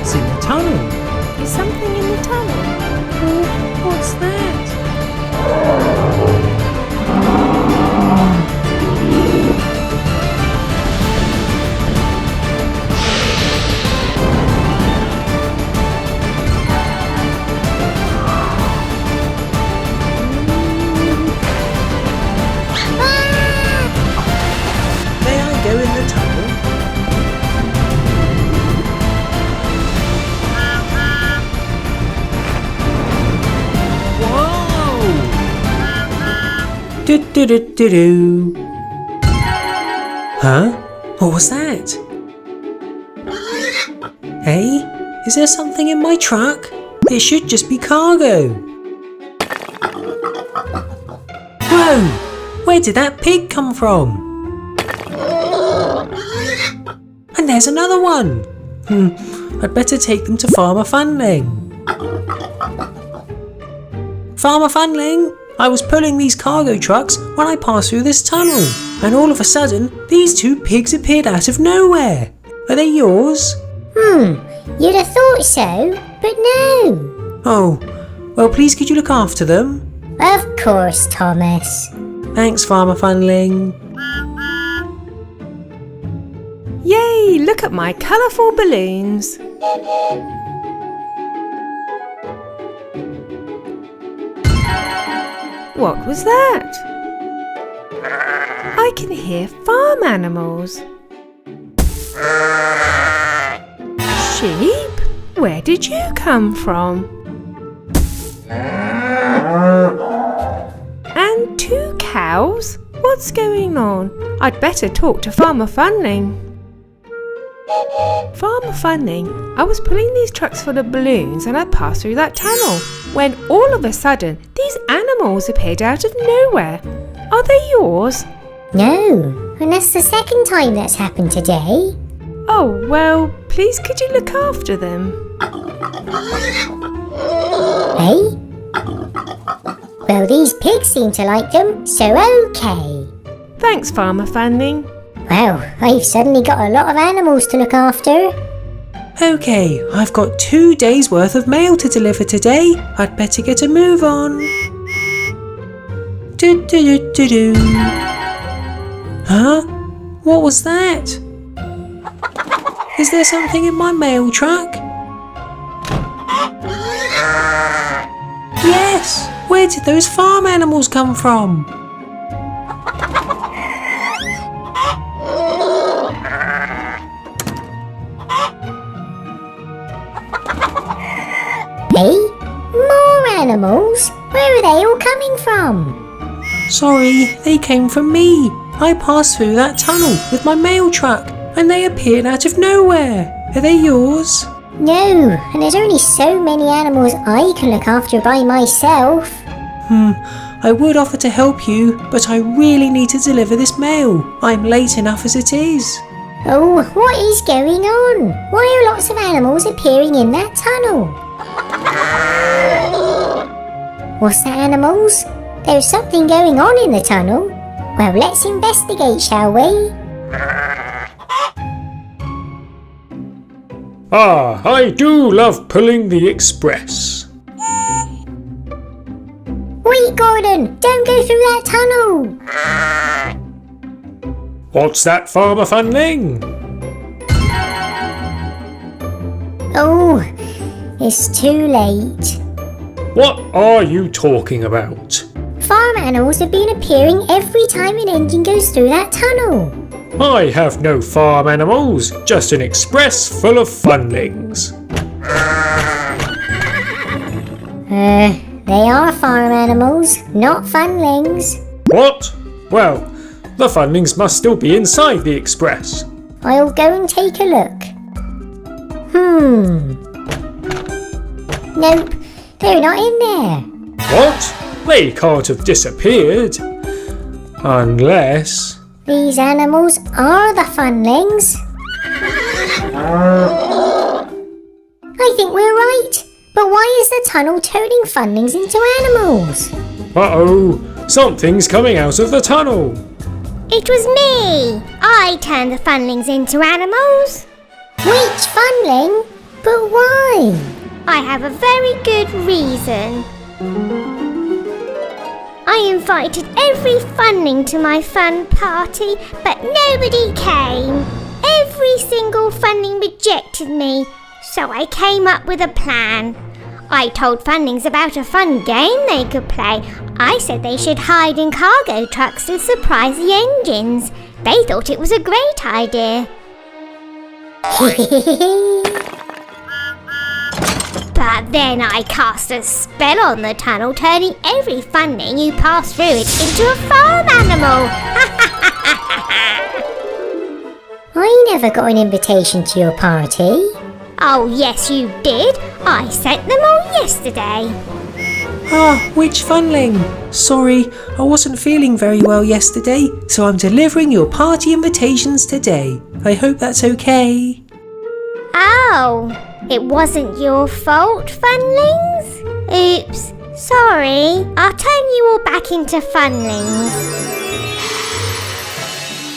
What's in the tunnel? Is something in the tunnel? Oh, what's that? May I go in the tunnel? Do-do-do-do-do. Huh? What was that? Hey, is there something in my truck? It should just be cargo. Whoa! Where did that pig come from? And there's another one. I'd better take them to Farmer Funling. Farmer Funling, I was pulling these cargo trucks when I passed through this tunnel, and all of a sudden, these two pigs appeared out of nowhere. Are they yours? You'd have thought so, but no. Oh, well please could you look after them? Of course, Thomas. Thanks, Farmer Funling. Yay, look at my colourful balloons. What was that? I can hear farm animals. Sheep? Where did you come from? And two cows? What's going on? I'd better talk to Farmer Funling. Farmer Funling, I was pulling these trucks full of balloons and I passed through that tunnel when all of a sudden these animals appeared out of nowhere. Are they yours? No, and that's the second time that's happened today. Oh, well, please could you look after them? Hey? Well, these pigs seem to like them, so okay. Thanks, Farmer Funling. Well, I've suddenly got a lot of animals to look after. Okay, I've got 2 days worth of mail to deliver today. I'd better get a move on. Do-do-do-do-do. Huh? What was that? Is there something in my mail truck? Yes! Where did those farm animals come from? Hey? More animals? Where are they all coming from? Sorry, they came from me. I passed through that tunnel with my mail truck and they appeared out of nowhere. Are they yours? No, and there's only so many animals I can look after by myself. I would offer to help you, but I really need to deliver this mail. I'm late enough as it is. Oh, what is going on? Why are lots of animals appearing in that tunnel? What's that, animals? There's something going on in the tunnel. Well, let's investigate, shall we? Ah, I do love pulling the express. Wait, Gordon! Don't go through that tunnel! What's that, Farmer Funling? Oh, it's too late. What are you talking about? Farm animals have been appearing every time an engine goes through that tunnel. I have no farm animals, just an express full of Funlings. They are farm animals, not funlings. What? Well, the Funlings must still be inside the express. I'll go and take a look. Nope, they're not in there. What? They can't have disappeared. Unless... These animals are the funlings. I think we're right. But why is the tunnel turning funlings into animals? Uh-oh, something's coming out of the tunnel. It was me! I turned the Funlings into animals. Which funling? But why? I have a very good reason. I invited every Funling to my fun party, but nobody came. Every single Funling rejected me, so I came up with a plan. I told Funlings about a fun game they could play. I said they should hide in cargo trucks to surprise the engines. They thought it was a great idea. But then I cast a spell on the tunnel, turning every Funling who passed through it into a farm animal. I never got an invitation to your party. Oh yes you did. I sent them all yesterday. Ah, which Funling? Sorry, I wasn't feeling very well yesterday, so I'm delivering your party invitations today. I hope that's okay. Oh, it wasn't your fault, Funlings? Oops, sorry. I'll turn you all back into Funlings.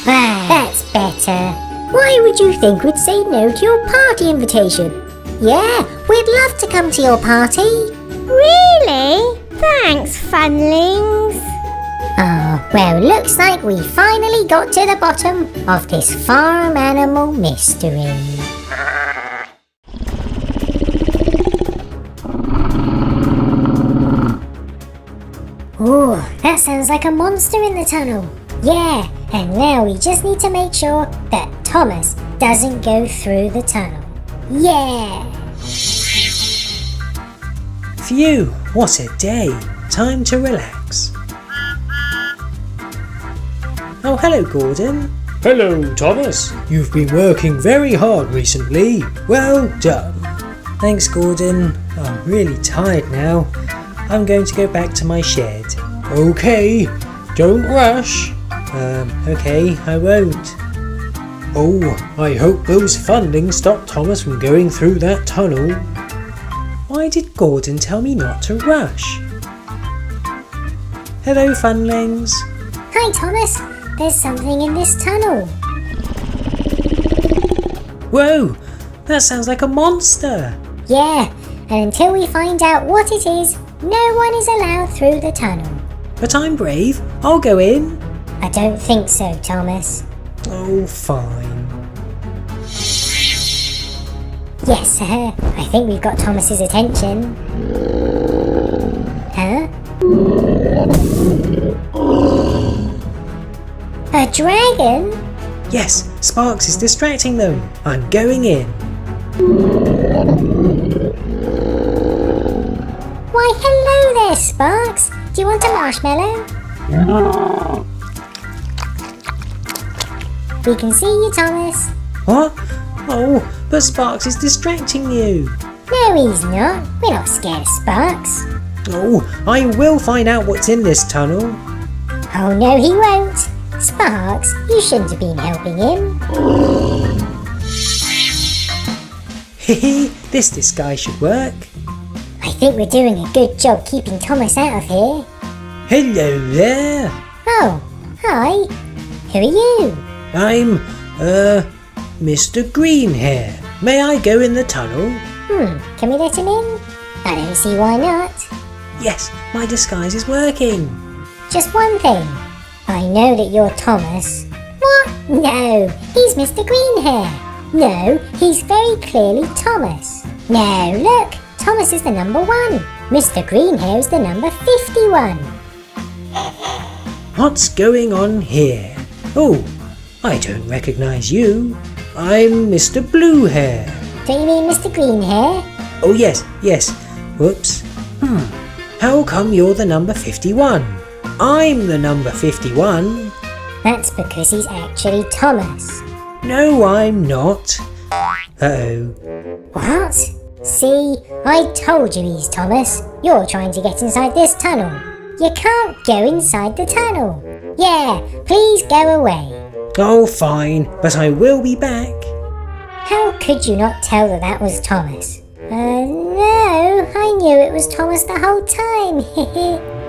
Ah, that's better. Why would you think we'd say no to your party invitation? Yeah, we'd love to come to your party. Really? Thanks, Funlings. Oh, well, looks like we finally got to the bottom of this farm animal mystery. Ooh, that sounds like a monster in the tunnel. Yeah, and now we just need to make sure that Thomas doesn't go through the tunnel. Yeah! Phew, what a day. Time to relax. Oh, hello, Gordon. Hello, Thomas. You've been working very hard recently. Well done. Thanks, Gordon. I'm really tired now. I'm going to go back to my shed. Okay, don't rush. Okay, I won't. Oh, I hope those Funlings stop Thomas from going through that tunnel. Why did Gordon tell me not to rush? Hello, Funlings. Hi, Thomas. There's something in this tunnel. Whoa, that sounds like a monster. Yeah, and until we find out what it is, no one is allowed through the tunnel. But I'm brave. I'll go in. I don't think so, Thomas. Oh, fine. Yes, sir. I think we've got Thomas's attention. Huh? A dragon? Yes, Sparks is distracting them. I'm going in. Why, hello there, Sparks. Do you want a marshmallow? We can see you, Thomas. What? Oh, but Sparks is distracting you. No, he's not. We're not scared of Sparks. Oh, I will find out what's in this tunnel. Oh, no, he won't. Sparks, you shouldn't have been helping him. Hehe, this disguise should work. I think we're doing a good job keeping Thomas out of here. Hello there. Oh, hi. Who are you? I'm, Mr. Greenhair. May I go in the tunnel? Can we let him in? I don't see why not. Yes, my disguise is working. Just one thing. I know that you're Thomas. What? No, he's Mr. Greenhair. No, he's very clearly Thomas. No, look, Thomas is the number 1. Mr. Greenhair is the number 51. What's going on here? Oh, I don't recognize you. I'm Mr. Bluehair. Don't you mean Mr. Greenhair? Oh yes. Whoops. How come you're the number 51? I'm the number 51. That's because he's actually Thomas. No, I'm not. Uh-oh. What? See, I told you he's Thomas. You're trying to get inside this tunnel. You can't go inside the tunnel. Yeah, please go away. Oh, fine, but I will be back. How could you not tell that that was Thomas? No, I knew it was Thomas the whole time.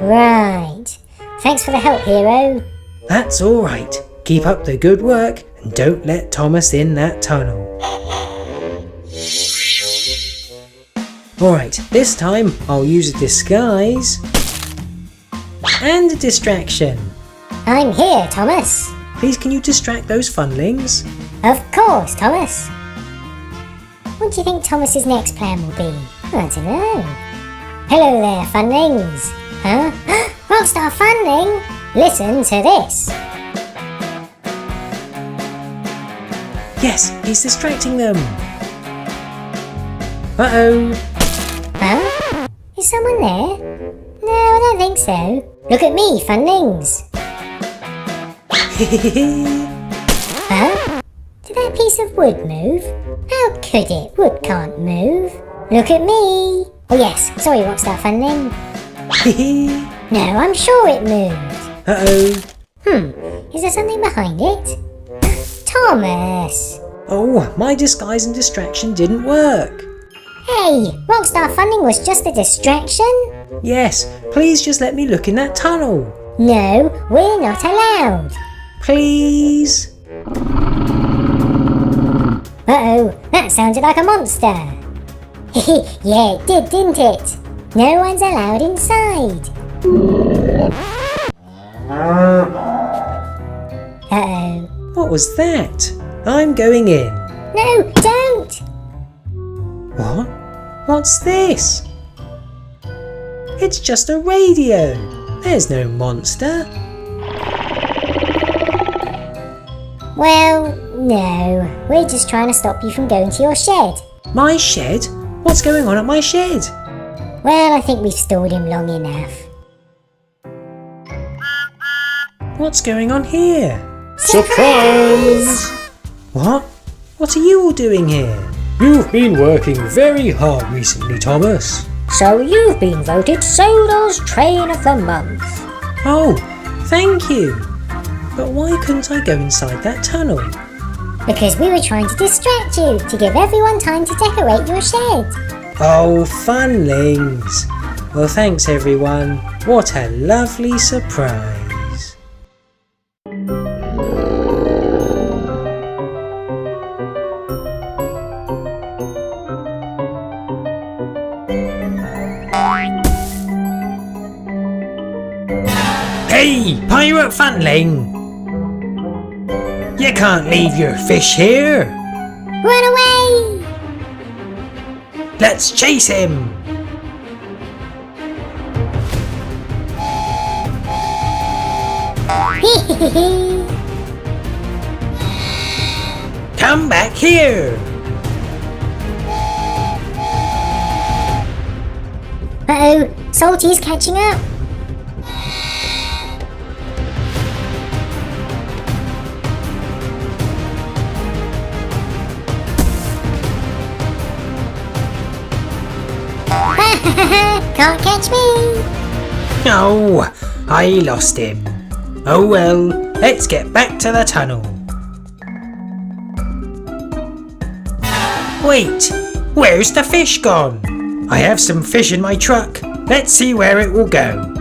Right. Thanks for the help, hero. That's all right. Keep up the good work and don't let Thomas in that tunnel. Alright, this time I'll use a disguise and a distraction. I'm here, Thomas. Please can you distract those funlings? Of course, Thomas. What do you think Thomas's next plan will be? I don't know. Hello there, Funlings. Huh? Rockstar Funling! Listen to this. Yes, he's distracting them. Uh-oh. Huh? Is someone there? No, I don't think so. Look at me, Funlings. Huh? Did that piece of wood move? How could it? Wood can't move. Look at me. Oh yes, sorry Rockstar Funling. No, I'm sure it moved. Uh-oh. Is there something behind it? Thomas! Oh, my disguise and distraction didn't work. Hey, Rockstar Funling was just a distraction? Yes, please just let me look in that tunnel. No, we're not allowed. Please? Uh-oh, that sounded like a monster. Yeah, it did, didn't it? No one's allowed inside. Uh-oh. What was that? I'm going in. No, don't! What? What's this? It's just a radio. There's no monster. Well, no. We're just trying to stop you from going to your shed. My shed? What's going on at my shed? Well, I think we've stalled him long enough. What's going on here? Surprise! What? What are you all doing here? You've been working very hard recently, Thomas. So you've been voted Solar's Train of the Month. Oh, thank you. But why couldn't I go inside that tunnel? Because we were trying to distract you, to give everyone time to decorate your shed. Oh, funlings. Well, thanks everyone. What a lovely surprise. Hey, pirate funling! You can't leave your fish here! Run away! Let's chase him! Come back here! Uh-oh, Salty's catching up. Can't catch me! Oh, I lost him. Oh well, let's get back to the tunnel. Wait, where's the fish gone? I have some fish in my truck. Let's see where it will go.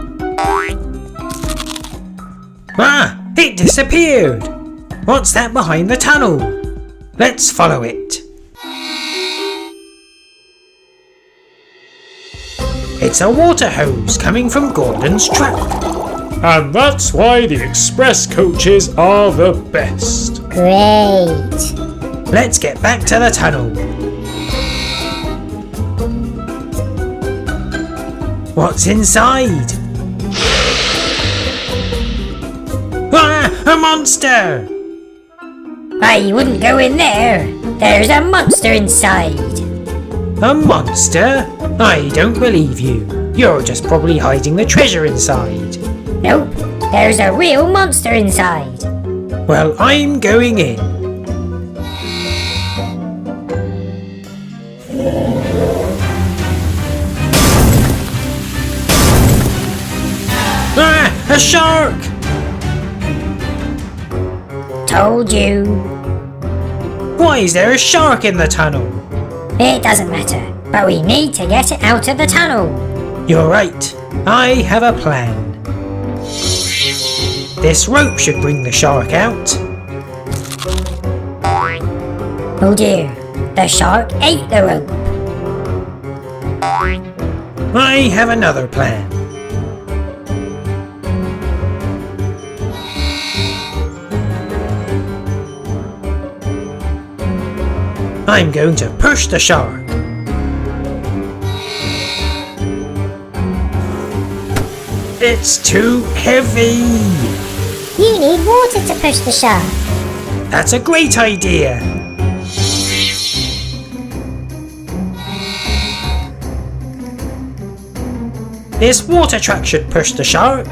Ah, it disappeared. What's that behind the tunnel? Let's follow it. It's a water hose coming from Gordon's truck. And that's why the express coaches are the best. Great! Let's get back to the tunnel. What's inside? Ah, a monster! I wouldn't go in there. There's a monster inside. A monster? I don't believe you. You're just probably hiding the treasure inside. Nope, there's a real monster inside. Well, I'm going in. Ah, a shark! Told you. Why is there a shark in the tunnel? It doesn't matter, but we need to get it out of the tunnel. You're right. I have a plan. This rope should bring the shark out. Oh dear, the shark ate the rope. I have another plan. I'm going to push the shark. It's too heavy. You need water to push the shark. That's a great idea. This water truck should push the shark.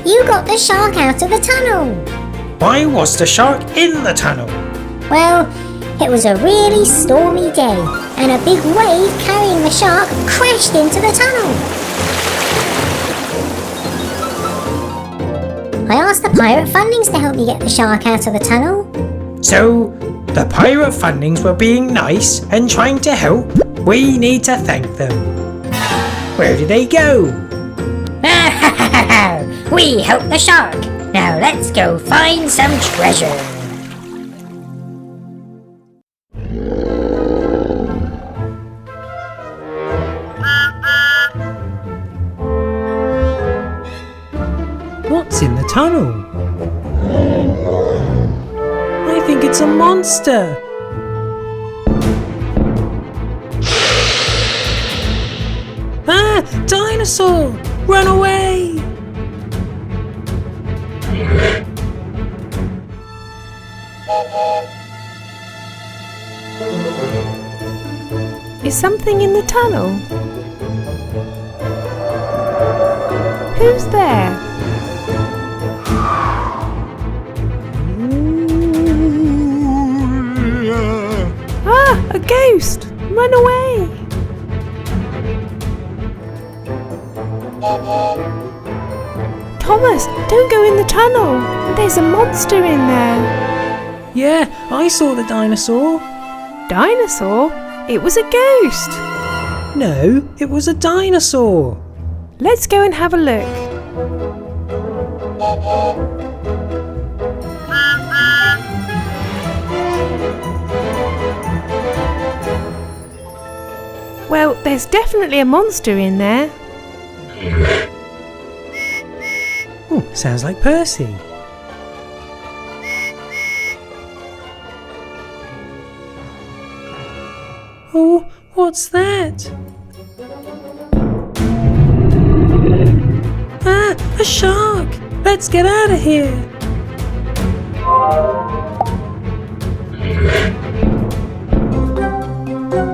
You got the shark out of the tunnel. Why was the shark in the tunnel? Well, it was a really stormy day, and a big wave carrying the shark crashed into the tunnel. I asked the pirate Funlings to help me get the shark out of the tunnel. So, the pirate Funlings were being nice and trying to help. We need to thank them. Where did they go? We helped the shark. Now let's go find some treasure. What's in the tunnel? I think it's a monster. Ah! Dinosaur! Run away! Is something in the tunnel? Who's there? Ah, a ghost! Run away! Thomas, don't go in the tunnel. There's a monster in there. Yeah, I saw the dinosaur. Dinosaur? It was a ghost. No, it was a dinosaur. Let's go and have a look. Well, there's definitely a monster in there. Oh, sounds like Percy. Oh, what's that? Ah, a shark! Let's get out of here!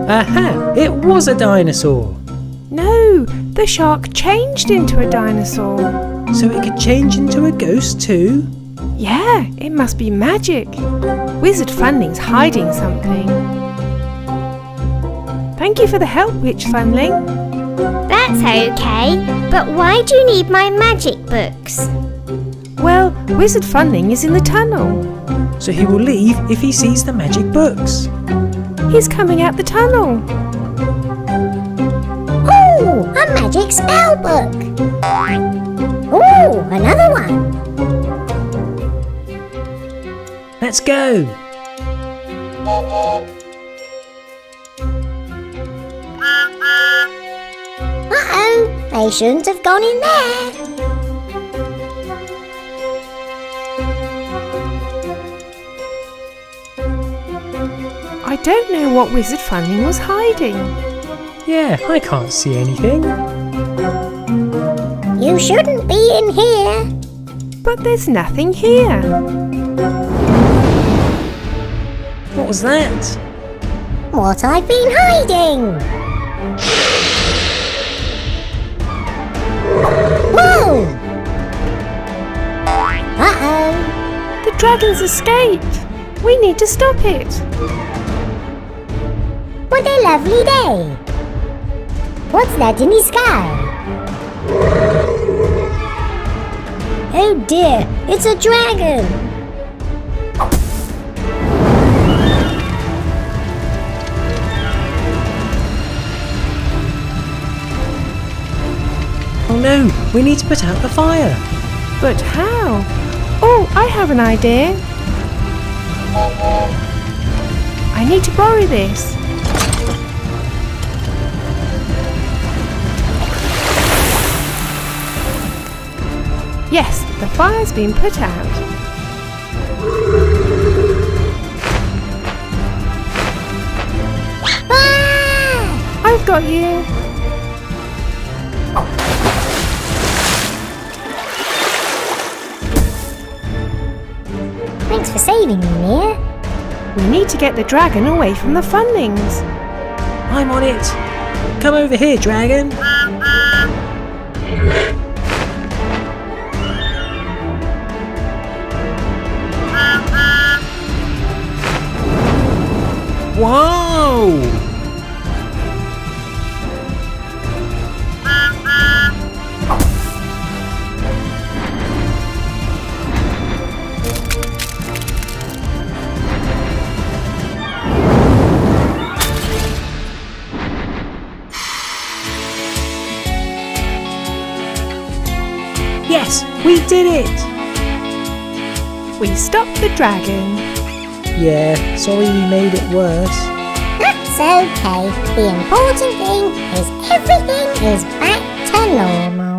Aha! It was a dinosaur! No, the shark changed into a dinosaur. So it could change into a ghost too? Yeah, it must be magic. Wizard Funling's hiding something. Thank you for the help, Witch Funling. That's okay, but why do you need my magic books? Well, Wizard Funling is in the tunnel. So he will leave if he sees the magic books. He's coming out the tunnel. Oh, a magic spell book. Oh, another one. Let's go! Uh-oh, they shouldn't have gone in there. I don't know what Wizard Funling was hiding. Yeah, I can't see anything. You shouldn't be in here. But there's nothing here. What was that? What I've been hiding. Whoa! Uh-oh. The dragon's escaped. We need to stop it. What a lovely day. What's that in the sky? Oh dear, it's a dragon. no, we need to put out the fire. But how? Oh, I have an idea. I need to borrow this. Yes, the fire's been put out. I've got you. Thanks for saving me, Mia. We need to get the dragon away from the Funlings. I'm on it. Come over here, dragon. Whoa! Yes, we did it! We stopped the dragon. Yeah, sorry we made it worse. That's okay. The important thing is everything is back to normal.